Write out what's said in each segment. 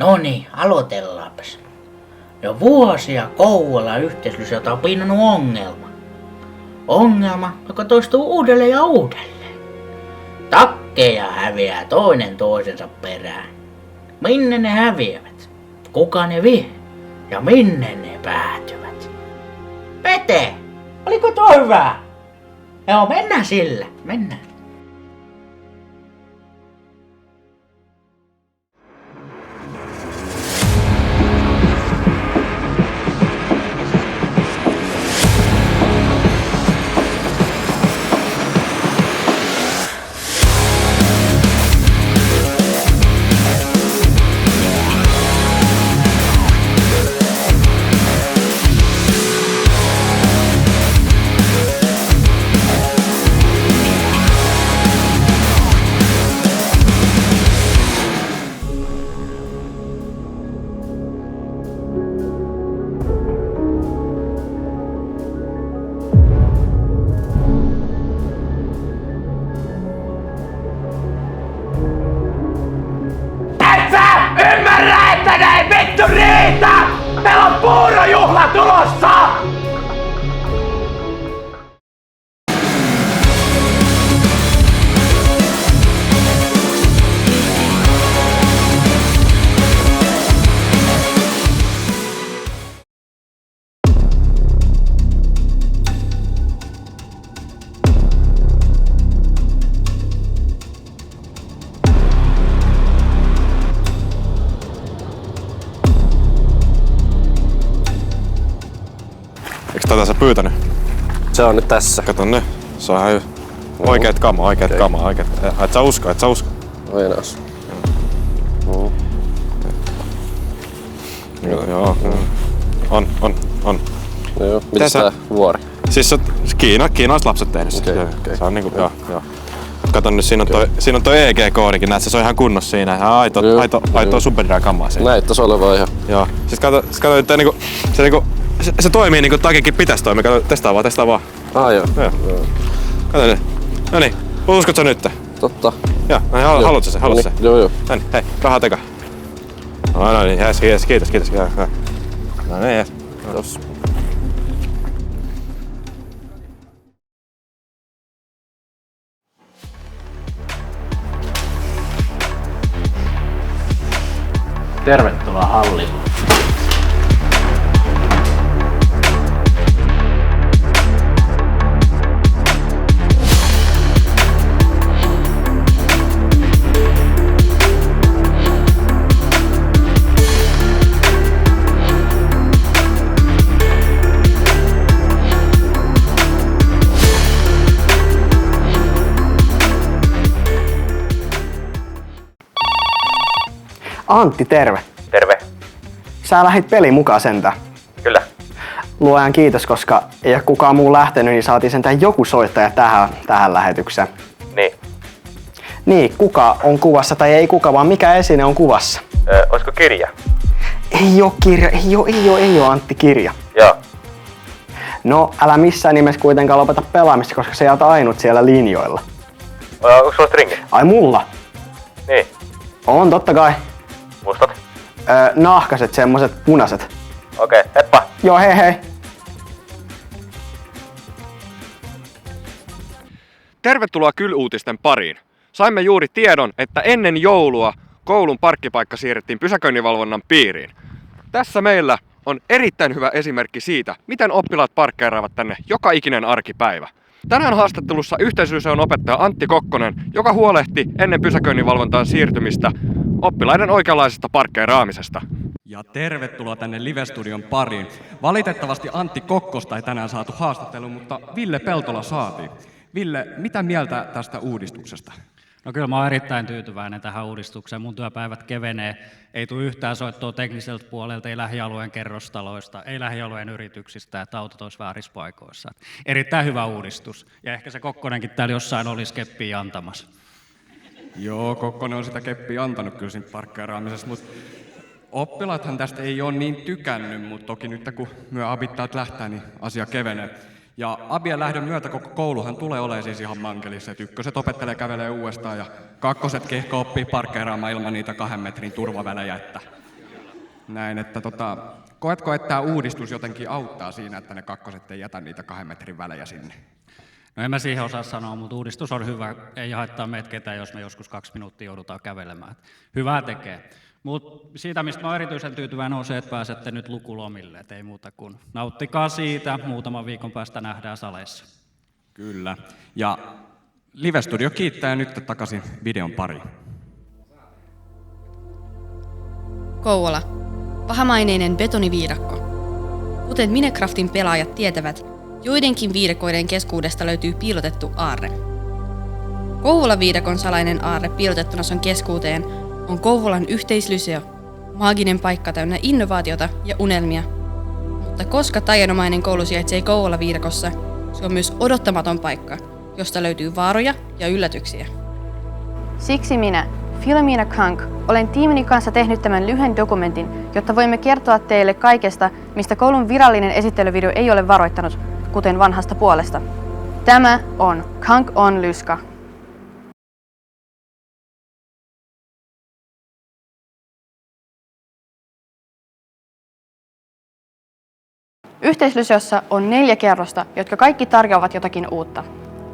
No niin, aloitellaanpas. Jo vuosia Kouvolan yhteisöltä on piinannut ongelma. Ongelma, joka toistuu uudelleen ja uudelleen. Takkeja häviää toinen toisensa perään. Minne ne häviävät? Kuka ne vie? Ja minne ne päätyvät? Pete, oliko toi hyvä? Joo, mennään sillä, mennään. Ymmärrä, että ne ei vittu riitä! Meillä on puurojuhla tulossa! Eiks tätä sä pyytänyt? Se on nyt tässä. Kato ne. Se on ihan oikeet kama. Et sä usko. Ojenas. Joo. On. No joo. Mitäs tää vuori? Siis kiinalaiset lapset tehnyt sen. Okei. Se on niinku, joo. Kato nyt, siinä on toi EG-koodikin, näet se on ihan kunnossa siinä. Aito superdry-kamaa siinä. Näyttäis olevan ihan. Joo. Siis kato nyt se toimii niinku takikin pitäis toimia. Kato, testaa vaan. Joo. Kato nyt. Noniin, uskot sä nyt? Totta. Joo, haluatko se? Joo. Noniin, hei, rahaa teka. No niin, jees, kiitos. No niin, jees. Tossa. Tervetuloa halliin. Antti, terve. Terve. Sä lähit peliin mukaan sentään. Kyllä. Luojan kiitos, koska ei ole kukaan muu lähtenyt, niin saatiin sentään joku soittaja tähän lähetykseen. Niin. Niin, kuka on kuvassa tai ei kuka, vaan mikä esine on kuvassa? Olisiko kirja? Ei oo kirja, ei oo Antti kirja. Joo. No, älä missään nimessä kuitenkaan lopeta pelaamista, koska sä jäät ainut siellä linjoilla. Onko sulla stringi? Ai mulla? Niin. On, totta kai. Mustat? Nahkaset, semmoset punaiset. Okei, heppa. Joo, hei. Tervetuloa Kyl-uutisten pariin. Saimme juuri tiedon, että ennen joulua koulun parkkipaikka siirrettiin pysäköinninvalvonnan piiriin. Tässä meillä on erittäin hyvä esimerkki siitä, miten oppilaat parkkeeraavat tänne joka ikinen arkipäivä. Tänään haastattelussa yhteisöllisön opettaja Antti Kokkonen, joka huolehti ennen pysäköinninvalvontaan siirtymistä oppilaiden oikeanlaisesta parkkeeraamisesta. Ja tervetuloa tänne Live-studion pariin. Valitettavasti Antti Kokkosta ei tänään saatu haastatteluun, mutta Ville Peltola saatiin. Ville, mitä mieltä tästä uudistuksesta? No kyllä mä oon erittäin tyytyväinen tähän uudistukseen. Mun työpäivät kevenee. Ei tule yhtään soittoa tekniseltä puolelta, ei lähialueen kerrostaloista, ei lähialueen yrityksistä, että autot olisi väärissä paikoissa. Erittäin hyvä uudistus. Ja ehkä se Kokkonenkin täällä jossain olisi keppiä antamassa. Joo, Kokkonen on sitä keppiä antanut kyllä siitä parkkeeraamisesta, mutta oppilaathan tästä ei ole niin tykännyt, mutta toki nyt kun myö abittaat lähtää, niin asia kevenee. Ja abien lähdön myötä koko kouluhan tulee olemaan siis ihan mankelissa, että ykköset opettelee kävelee uudestaan ja kakkoset kehko oppii parkkeeraamaan ilman niitä 2 metrin turvavälejä, että näin, että koetko, että tämä uudistus jotenkin auttaa siinä, että ne kakkoset ei jätä niitä 2 metrin välejä sinne? No en mä siihen osaa sanoa, mutta uudistus on hyvä. Ei haittaa meitä ketään, jos me joskus 2 minuuttia joudutaan kävelemään. Hyvää tekee. Mutta siitä, mistä mä oon erityisen tyytyväinen, on se, että pääsette nyt lukulomille. Et ei muuta kuin nauttikaa siitä. Muutaman viikon päästä nähdään saleissa. Kyllä. Ja Live-studio kiittää nyt takaisin videon pariin. Kouvola. Pahamaineinen betoniviidakko. Kuten Minecraftin pelaajat tietävät, joidenkin viidakoiden keskuudesta löytyy piilotettu aarre. Kouvola-viidakon salainen aarre piilotettuna son keskuuteen on Kouvolan yhteislyseo, maaginen paikka täynnä innovaatiota ja unelmia. Mutta koska taianomainen koulu sijaitsee Kouvola-viidakossa, se on myös odottamaton paikka, josta löytyy vaaroja ja yllätyksiä. Siksi minä, Philomena Kank, olen tiimini kanssa tehnyt tämän lyhyen dokumentin, jotta voimme kertoa teille kaikesta, mistä koulun virallinen esittelyvideo ei ole varoittanut, kuten vanhasta puolesta. Tämä on Kank on Lyska. Yhteislyseossa on 4 kerrosta, jotka kaikki tarjoavat jotakin uutta.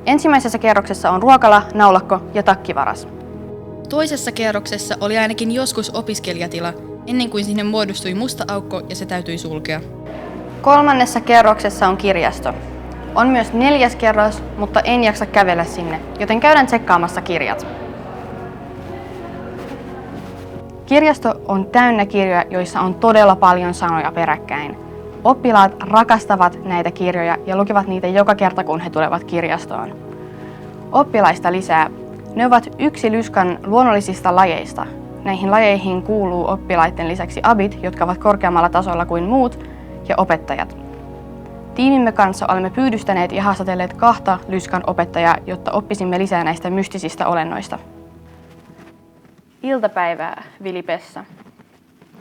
Ensimmäisessä kerroksessa on ruokala, naulakko ja takkivaras. Toisessa kerroksessa oli ainakin joskus opiskelijatila, ennen kuin sinne muodostui musta aukko ja se täytyi sulkea. 3. kerroksessa on kirjasto. On myös 4. kerros, mutta en jaksa kävellä sinne, joten käydään tsekkaamassa kirjat. Kirjasto on täynnä kirjoja, joissa on todella paljon sanoja peräkkäin. Oppilaat rakastavat näitä kirjoja ja lukevat niitä joka kerta, kun he tulevat kirjastoon. Oppilaista lisää. Ne ovat yksi Lyskan luonnollisista lajeista. Näihin lajeihin kuuluu oppilaiden lisäksi abit, jotka ovat korkeammalla tasolla kuin muut, ja opettajat. Tiimimme kanssa olemme pyydystäneet ja haastatelleet 2 Lyskan opettajaa, jotta oppisimme lisää näistä mystisistä olennoista. Iltapäivää, Vili Pessa.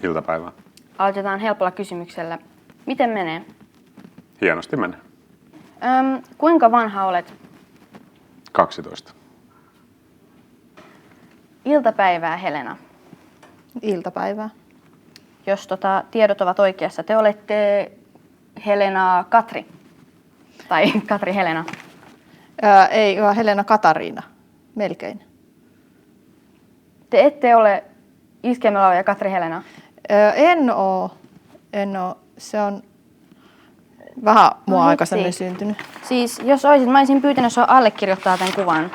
Iltapäivää. Aloitetaan helpolla kysymyksellä. Miten menee? Hienosti menee. Kuinka vanha olet? 12. Iltapäivää, Helena. Iltapäivää. Jos tiedot ovat oikeassa, te olette Helena Katri. Tai Katri Helena. Ei, Helena Katariina. Melkein. Te ette ole Iskemela ja Katri Helena? En oo. Se on vähän mua aikaisemmin syntynyt. Siis jos olisit, mä olisin pyytänyt sua allekirjoittaa tämän kuvan.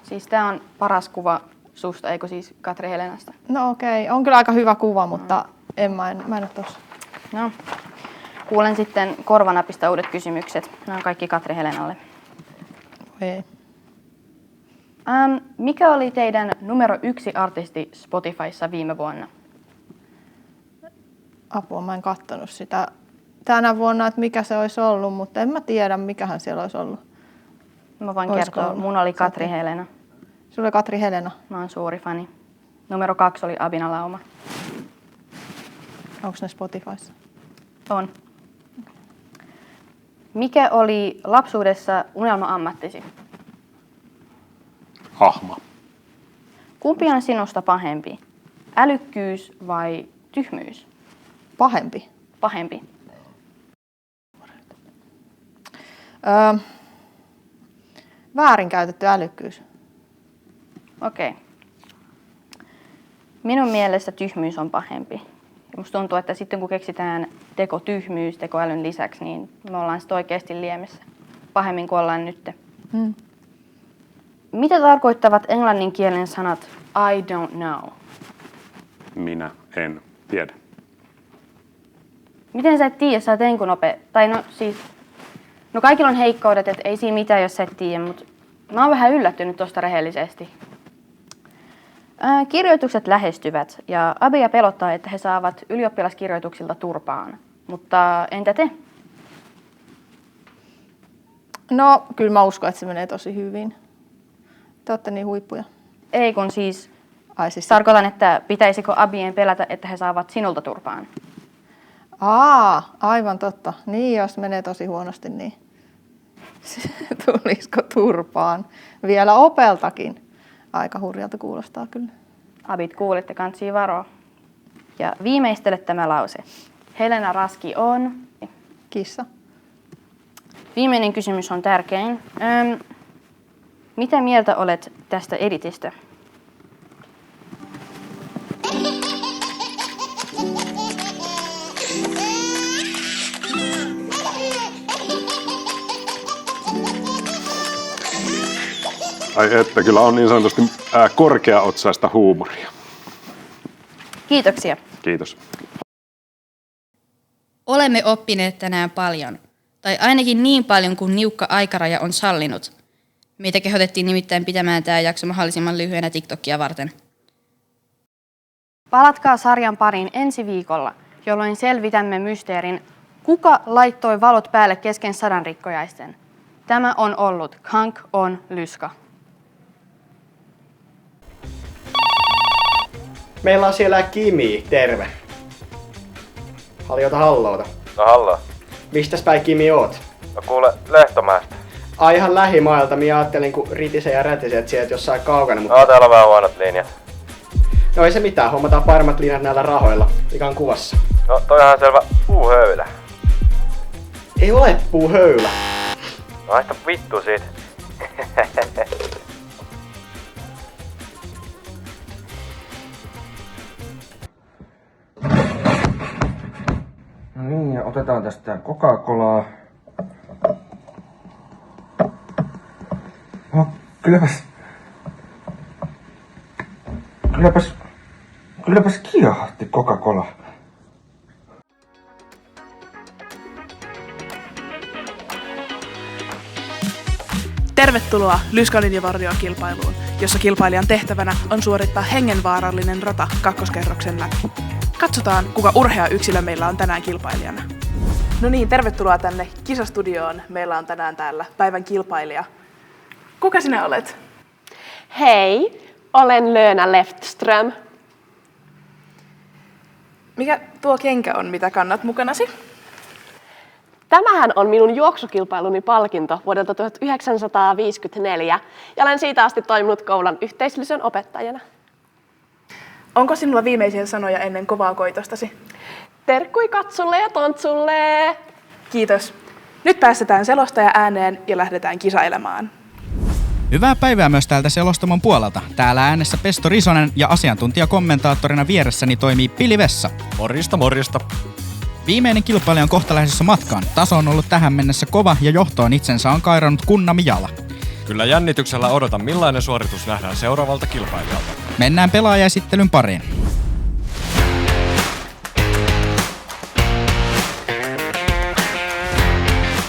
Siis tää on paras kuva susta, eikö siis Katri Helenasta? No okei, on kyllä aika hyvä kuva, mutta mä en ole tossa. No, kuulen sitten korvanapista uudet kysymykset. Nämä on kaikki Katri Helenalle. Ei. Mikä oli teidän numero 1 artisti Spotifyssa viime vuonna? Apua, mä en kattonut sitä tänä vuonna, että mikä se olisi ollut, mutta en mä tiedä, mikähän siellä olisi ollut. Mä voin kertoa, mun oli Katri Helena. Sulla oli Katri Helena? Mä oon suuri fani. Numero 2 oli Abina Lauma. Onko ne Spotifyssa? On. Mikä oli lapsuudessa unelma-ammattisi? Hahmo. Kumpi on sinusta pahempi? Älykkyys vai tyhmyys? Pahempi. Pahempi. Väärinkäytetty älykkyys. Okei. Minun mielestä tyhmyys on pahempi. Ja musta tuntuu, että sitten kun keksitään tekotyhmyys tekoälyn lisäksi, niin me ollaan sitten oikeasti liemessä. Pahemmin kuin ollaan nyt. Mitä tarkoittavat englannin kielen sanat I don't know? Minä en tiedä. Miten sä et tiedä, sä oot enkunope? Tai no kaikilla on heikkoudet, että ei siinä mitään, jos sä et tiedä, mutta mä oon vähän yllättynyt tosta rehellisesti. Kirjoitukset lähestyvät ja Abia pelottaa, että he saavat ylioppilaskirjoituksilta turpaan. Mutta entä te? No, kyllä mä uskon, että se menee tosi hyvin. Te ootte niin huippuja. Ei kun siis tarkoitan, että pitäisikö Abien pelätä, että he saavat sinulta turpaan? Aivan totta. Niin, jos menee tosi huonosti, niin tulisiko turpaan? Vielä Opeltakin. Aika hurjalta kuulostaa kyllä. Abit kuulitte, kantsii varoa. Ja viimeistele tämä lause. Helena Raski on... Kissa. Viimeinen kysymys on tärkein. Mitä mieltä olet tästä editistä? Ai että, kyllä on niin sanotusti korkeaotsaista huumoria. Kiitoksia. Kiitos. Olemme oppineet tänään paljon, tai ainakin niin paljon kuin niukka aikaraja on sallinut. Meitä kehotettiin nimittäin pitämään tämä jakso mahdollisimman lyhyenä TikTokia varten. Palatkaa sarjan pariin ensi viikolla, jolloin selvitämme mysteerin, kuka laittoi valot päälle kesken sadanrikkojaisten. Tämä on ollut Kank on Lyska. Meillä on siellä Kimi, terve. Haljota hallouta. No halloo. Mistäs päin Kimi oot? No kuule, Lehtomäestä. Ai ihan lähimailta, minä ajattelin kun ritisen ja rätisen, että sieltä jossain kaukana, mutta... No täällä on vähän huonot linjat. No ei se mitään, hommataan paremmat linjat näillä rahoilla, mikä on kuvassa. No toihan selvä puuhöylä. Ei ole puuhöylä. No haista vittu siitä. No niin, ja otetaan tästä Coca-Colaa. No, kylläpäs kiehahti Coca-Cola. Tervetuloa Lyska-linjavartiokilpailuun, jossa kilpailijan tehtävänä on suorittaa hengenvaarallinen rata kakkoskerroksen läpi. Katsotaan, kuka urhea yksilö meillä on tänään kilpailijana. No niin, tervetuloa tänne kisastudioon. Meillä on tänään täällä päivän kilpailija. Kuka sinä olet? Hei, olen Lööna Leftström. Mikä tuo kenkä on, mitä kannat mukanasi? Tämähän on minun juoksukilpailuni palkinto vuodelta 1954 ja olen siitä asti toiminut Kouvolan yhteisöllisön opettajana. Onko sinulla viimeisiä sanoja ennen kovaa koitostasi? Terkkui Katsulle ja Tontsulle! Kiitos. Nyt päästetään selostaja ääneen ja lähdetään kisailemaan. Hyvää päivää myös täältä selostamon puolelta. Täällä äänessä Pesto Risonen ja asiantuntijakommentaattorina vieressäni toimii Pili Vessa. Morjesta, morjesta. Viimeinen kilpailija on kohta lähdössä matkaan. Taso on ollut tähän mennessä kova ja johtoon itsensä on kairannut Kunnami Jala. Kyllä jännityksellä odotan, millainen suoritus nähdään seuraavalta kilpailijalta. Mennään pelaajaesittelyn pariin.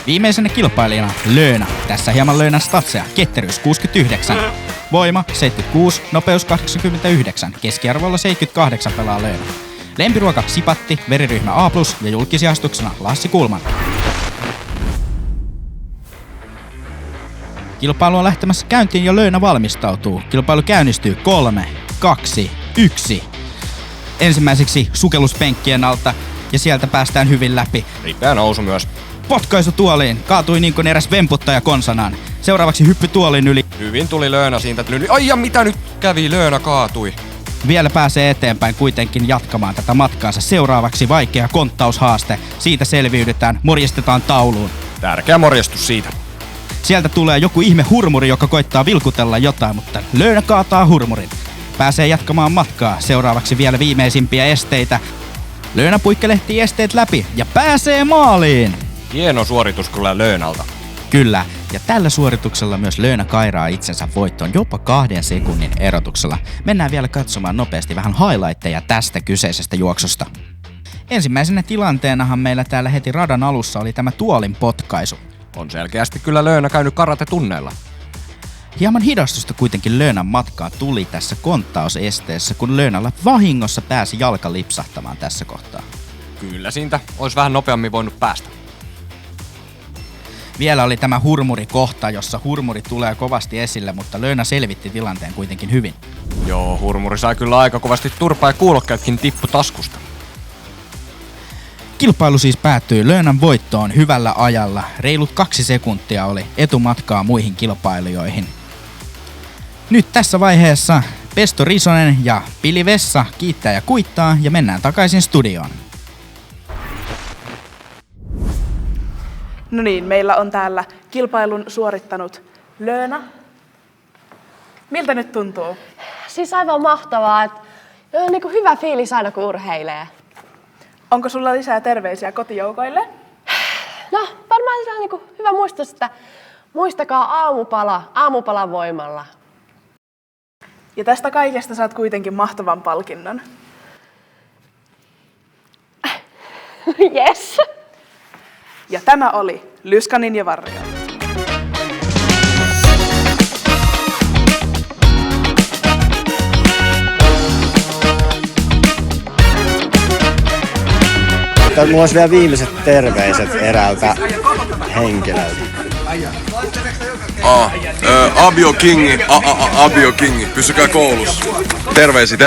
Viimeisenä kilpailijana Lööna. Tässä hieman Löönän statseja. Ketteryys 69. Voima 76, nopeus 89. Keskiarvolla 78 pelaa Löönä. Lempiruoka sipatti, veriryhmä A+, ja julkisijastuksena Lassi Kulman. Kilpailu on lähtemässä käyntiin ja Löönä valmistautuu. Kilpailu käynnistyy 3, 2, 1. Ensimmäiseksi sukelluspenkkien alta ja sieltä päästään hyvin läpi. Ripeä nousu myös. Potkaisu tuoliin. Kaatui niin kuin eräs vemputtaja konsanaan. Seuraavaksi hyppy tuolin yli. Hyvin tuli Löönä siitä yli. Ai ja mitä nyt kävi? Löönä kaatui. Vielä pääsee eteenpäin kuitenkin jatkamaan tätä matkaansa. Seuraavaksi vaikea konttaushaaste. Siitä selviydytään. Morjestetaan tauluun. Tärkeä morjestus siitä. Sieltä tulee joku ihme hurmuri, joka koittaa vilkutella jotain, mutta Löönä kaataa hurmurin. Pääsee jatkamaan matkaa. Seuraavaksi vielä viimeisimpiä esteitä. Löönä puikkelehtii esteet läpi ja pääsee maaliin. Hieno suoritus kyllä Löönalta. Kyllä, ja tällä suorituksella myös Löönä kairaa itsensä voittoon jopa 2 sekunnin erotuksella. Mennään vielä katsomaan nopeasti vähän highlightteja tästä kyseisestä juoksusta. Ensimmäisenä tilanteenahan meillä täällä heti radan alussa oli tämä tuolin potkaisu. On selkeästi kyllä Löönä käynyt karate-tunneilla. Hieman hidastusta kuitenkin Löönän matkaan tuli tässä konttausesteessä, kun Löönällä vahingossa pääsi jalka lipsahtamaan tässä kohtaa. Kyllä siitä olisi vähän nopeammin voinut päästä. Vielä oli tämä hurmurikohta, jossa hurmuri tulee kovasti esille, mutta Löönä selvitti tilanteen kuitenkin hyvin. Joo, hurmuri sai kyllä aika kovasti turpaa ja kuulokkeetkin tippu taskusta. Kilpailu siis päättyi Löönän voittoon hyvällä ajalla. Reilut 2 sekuntia oli etumatkaa muihin kilpailijoihin. Nyt tässä vaiheessa Pesto Risonen ja Pili Vessa kiittää ja kuittaa ja mennään takaisin studioon. No niin, meillä on täällä kilpailun suorittanut Lööna. Miltä nyt tuntuu? Siis aivan mahtavaa, että on niin kuin hyvä fiilis aina kun urheilee. Onko sulla lisää terveisiä kotijoukoille? No, varmaan se on niin kuin hyvä muistus, että muistakaa aamupalan voimalla. Ja tästä kaikesta saat kuitenkin mahtavan palkinnon. Yes. Ja tämä oli Lyska Ninja Warrior. Mulla olisi vielä viimeiset terveiset eräältä henkilöltä. Abio Kingi, pysykää koulussa. Terveisiä.